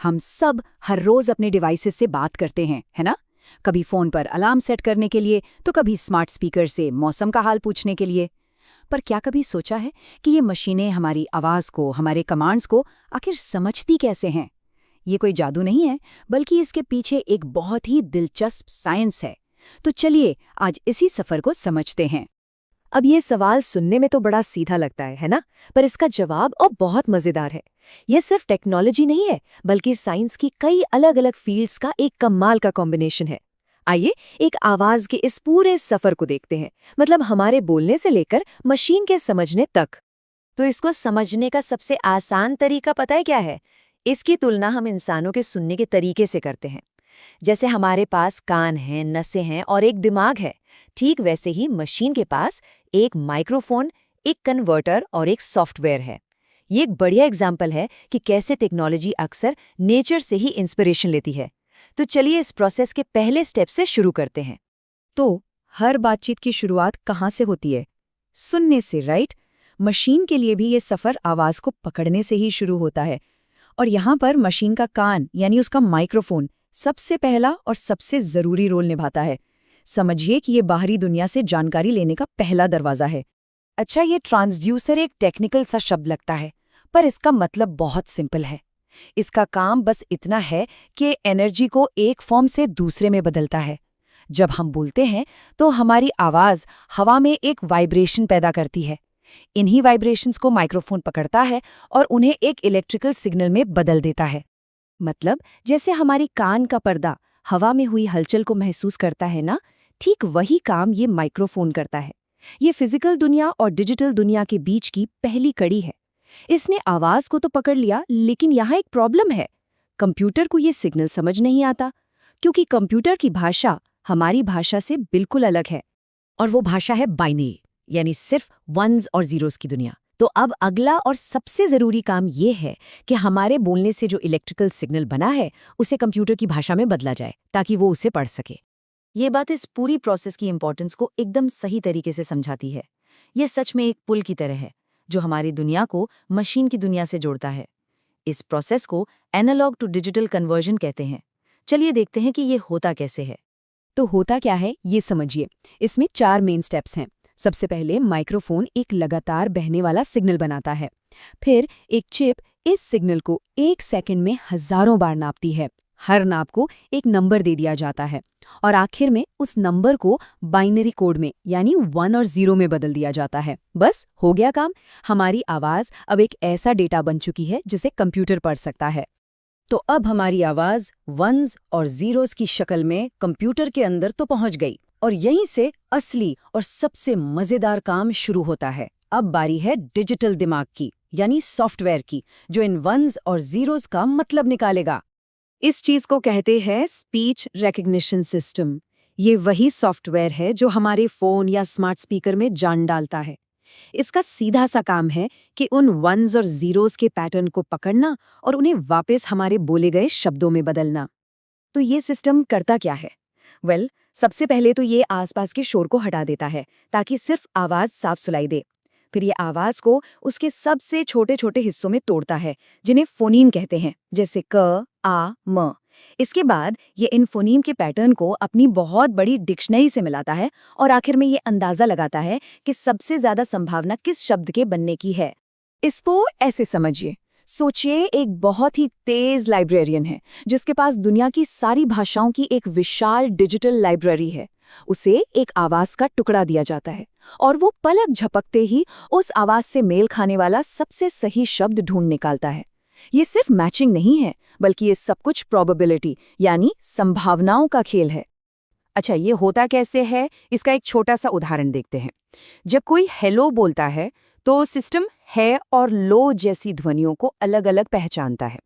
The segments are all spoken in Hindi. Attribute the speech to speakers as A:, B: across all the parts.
A: हम सब हर रोज अपने डिवाइसेस से बात करते हैं, है ना? कभी फोन पर अलार्म सेट करने के लिए, तो कभी स्मार्ट स्पीकर से मौसम का हाल पूछने के लिए। पर क्या कभी सोचा है कि ये मशीनें हमारी आवाज को, हमारे कमांड्स को आखिर समझती कैसे हैं? ये कोई जादू नहीं है, बल्कि इसके पीछे एक बहुत ही दिलचस्प साइंस है। तो चलिए आज इसी सफर को समझते हैं।
B: अब ये सवाल सुनने में तो बड़ा सीधा लगता है ना? पर इसका जवाब और बहुत मजेदार है। ये सिर्फ टेक्नोलॉजी नहीं है, बल्कि साइंस की कई अलग अलग फील्ड्स का एक कमाल का कॉम्बिनेशन है। आइए एक आवाज के इस पूरे सफर को देखते हैं, मतलब हमारे बोलने से लेकर मशीन के समझने तक। तो इसको समझने का सबसे आसान तरीका पता है क्या है? इसकी तुलना हम इंसानों के सुनने के तरीके से करते हैं। जैसे हमारे पास कान हैं, नसें हैं और एक दिमाग है, ठीक वैसे ही मशीन के पास एक माइक्रोफोन, एक कन्वर्टर और एक सॉफ्टवेयर है। ये एक बढ़िया एग्जाम्पल है कि कैसे टेक्नोलॉजी अक्सर नेचर से ही इंस्पिरेशन लेती है। तो चलिए इस प्रोसेस के पहले स्टेप से शुरू करते हैं।
A: तो हर बातचीत की शुरुआत कहाँ से होती है? सुनने से, राइट? मशीन के लिए भी ये सफर आवाज को पकड़ने से ही शुरू होता है। और यहाँ पर मशीन का कान यानी उसका माइक्रोफोन सबसे पहला और सबसे जरूरी रोल निभाता है। समझिए कि ये बाहरी दुनिया से जानकारी लेने का पहला दरवाजा है।
B: अच्छा, ये ट्रांसड्यूसर एक टेक्निकल सा शब्द लगता है, पर इसका मतलब बहुत सिंपल है। इसका काम बस इतना है कि एनर्जी को एक फॉर्म से दूसरे में बदलता है। जब हम बोलते हैं तो हमारी आवाज हवा में एक वाइब्रेशन पैदा करती है। इन्हीं वाइब्रेशंस को माइक्रोफोन पकड़ता है और उन्हें एक इलेक्ट्रिकल सिग्नल में बदल देता है। मतलब जैसे हमारी कान का पर्दा हवा में हुई हलचल को महसूस करता है ना, ठीक वही काम ये माइक्रोफोन करता है। ये फिजिकल दुनिया और डिजिटल दुनिया के बीच की पहली कड़ी है। इसने आवाज को तो पकड़ लिया, लेकिन यहाँ एक प्रॉब्लम है। कंप्यूटर को ये सिग्नल समझ नहीं आता, क्योंकि कंप्यूटर की भाषा हमारी भाषा से बिल्कुल अलग है।
A: और वो भाषा है बाइनरी, यानी सिर्फ वंस और जीरोस की दुनिया। तो अब अगला और सबसे जरूरी काम ये है कि हमारे बोलने से जो इलेक्ट्रिकल सिग्नल बना है उसे कंप्यूटर की भाषा में बदला जाए, ताकि वो उसे पढ़ सके।
B: ये बात इस पूरी प्रोसेस की इंपॉर्टेंस को एकदम सही तरीके से समझाती है। ये सच में एक पुल की तरह है, जो हमारी दुनिया को मशीन की दुनिया से जोड़ता है। इस प्रोसेस को एनालॉग टू डिजिटल कन्वर्जन कहते हैं। चलिए देखते हैं कि ये होता कैसे है।
A: तो होता क्या है ये समझिए। इसमें 4 मेन स्टेप्स हैं। सबसे पहले माइक्रोफोन एक लगातार बहने वाला सिग्नल बनाता है। फिर एक चिप इस सिग्नल को 1 सेकंड में हजारों बार नापती है। हर नाप को एक नंबर दे दिया जाता है और आखिर में उस नंबर को बाइनरी कोड में यानी 1 और 0 में बदल दिया जाता है। बस हो गया काम। हमारी आवाज अब एक ऐसा डेटा बन चुकी है जिसे कंप्यूटर पढ़ सकता है। तो अब हमारी आवाज वंस और जीरोस की शक्ल में कंप्यूटर के अंदर तो पहुंच गई, और यहीं से असली और सबसे मजेदार काम शुरू होता है। अब बारी है डिजिटल दिमाग की, यानी सॉफ्टवेयर की, जो इन वंस और जीरोस का मतलब निकालेगा।
B: इस चीज को कहते हैं स्पीच रिकग्निशन सिस्टम। ये वही सॉफ्टवेयर है जो हमारे फोन या स्मार्ट स्पीकर में जान डालता है। इसका सीधा सा काम है कि उन वंस और जीरोस के पैटर्न को पकड़ना और उन्हें वापस हमारे बोले गए शब्दों में बदलना। तो ये सिस्टम करता क्या है? सबसे पहले तो ये आसपास के शोर को हटा देता है, ताकि सिर्फ आवाज साफ सुनाई दे। फिर ये आवाज को उसके सबसे छोटे छोटे हिस्सों में तोड़ता है, जिन्हें फोनीम कहते हैं, जैसे क, आ, म। इसके बाद ये इन फोनीम के पैटर्न को अपनी बहुत बड़ी डिक्शनरी से मिलाता है और आखिर में ये अंदाजा लगाता है कि सबसे ज्यादा संभावना किस शब्द के बनने की है।
A: इसको ऐसे समझिए। सोचिए एक बहुत ही तेज लाइब्रेरियन है, जिसके पास दुनिया की सारी भाषाओं की एक विशाल डिजिटल लाइब्रेरी है। उसे एक आवाज का टुकड़ा दिया जाता है और वो पलक झपकते ही उस आवाज से मेल खाने वाला सबसे सही शब्द ढूंढ निकालता है। ये सिर्फ मैचिंग नहीं है, बल्कि ये सब कुछ प्रोबेबिलिटी यानी संभावनाओं का खेल है। अच्छा, ये होता कैसे है, इसका एक छोटा सा उदाहरण देखते हैं। जब कोई हेलो बोलता है तो सिस्टम है और लो जैसी ध्वनियों को अलग अलग पहचानता है।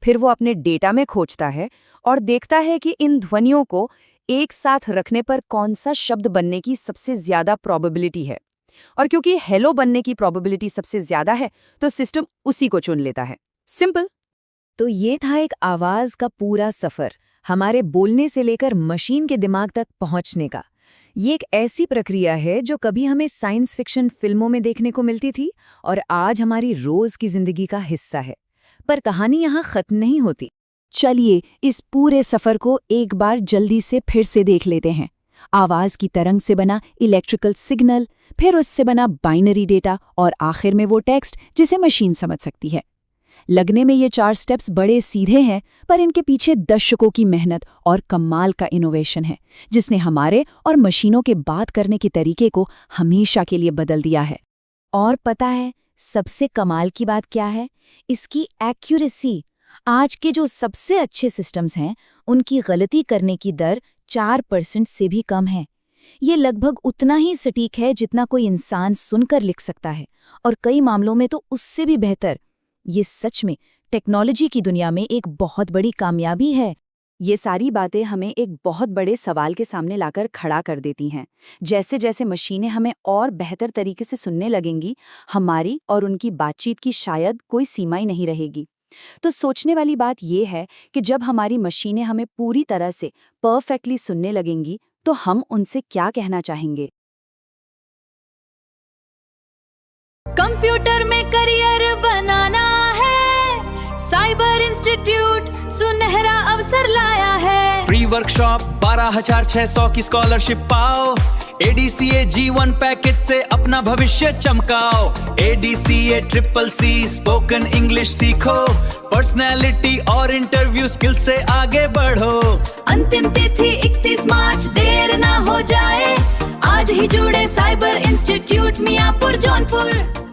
A: फिर वो अपने डेटा में खोजता है और देखता है कि इन ध्वनियों को एक साथ रखने पर कौन सा शब्द बनने की सबसे ज्यादा प्रोबेबिलिटी है। और क्योंकि हेलो बनने की प्रोबेबिलिटी सबसे ज्यादा है, तो सिस्टम उसी को चुन लेता है। सिंपल। तो ये था एक आवाज का पूरा सफर, हमारे बोलने से लेकर मशीन के दिमाग तक पहुंचने का। ये एक ऐसी प्रक्रिया है जो कभी हमें साइंस फिक्शन फिल्मों में देखने को मिलती थी और आज हमारी रोज की जिंदगी का हिस्सा है। पर कहानी यहाँ खत्म नहीं होती। चलिए इस पूरे सफर को एक बार जल्दी से फिर से देख लेते हैं। आवाज की तरंग से बना इलेक्ट्रिकल सिग्नल, फिर उससे बना बाइनरी डेटा और आखिर में वो टेक्स्ट जिसे मशीन समझ सकती है। लगने में ये 4 स्टेप्स बड़े सीधे हैं, पर इनके पीछे दशकों की मेहनत और कमाल का इनोवेशन है, जिसने हमारे और मशीनों के बात करने के तरीके को हमेशा के लिए बदल दिया है।
B: और पता है सबसे कमाल की बात क्या है? इसकी एक्यूरेसी। आज के जो सबसे अच्छे सिस्टम्स हैं, उनकी गलती करने की दर 4% से भी कम है। ये लगभग उतना ही सटीक है जितना कोई इंसान सुनकर लिख सकता है, और कई मामलों में तो उससे भी बेहतर। ये सच में टेक्नोलॉजी की दुनिया में एक बहुत बड़ी कामयाबी है।
A: ये सारी बातें हमें एक बहुत बड़े सवाल के सामने लाकर खड़ा कर देती हैं। जैसे जैसे मशीनें हमें और बेहतर तरीके से सुनने लगेंगी, हमारी और उनकी बातचीत की शायद कोई सीमा ही नहीं रहेगी। तो सोचने वाली बात यह है कि जब हमारी मशीनें हमें पूरी तरह से परफेक्टली सुनने लगेंगी, तो हम उनसे क्या कहना चाहेंगे?
B: कंप्यूटर में करियर बनाना है, साइबर इंस्टीट्यूट सुनहरा अवसर लाया है।
C: फ्री वर्कशॉप 12,600 की स्कॉलरशिप पाओ। ADCA G1 पैकेज से अपना भविष्य चमकाओ। ADCA CCC स्पोकन इंग्लिश सीखो, पर्सनैलिटी और इंटरव्यू स्किल से आगे बढ़ो।
B: अंतिम तिथि 31 मार्च, देर ना हो जाए। आज ही जुड़े साइबर इंस्टीट्यूट मियापुर जौनपुर।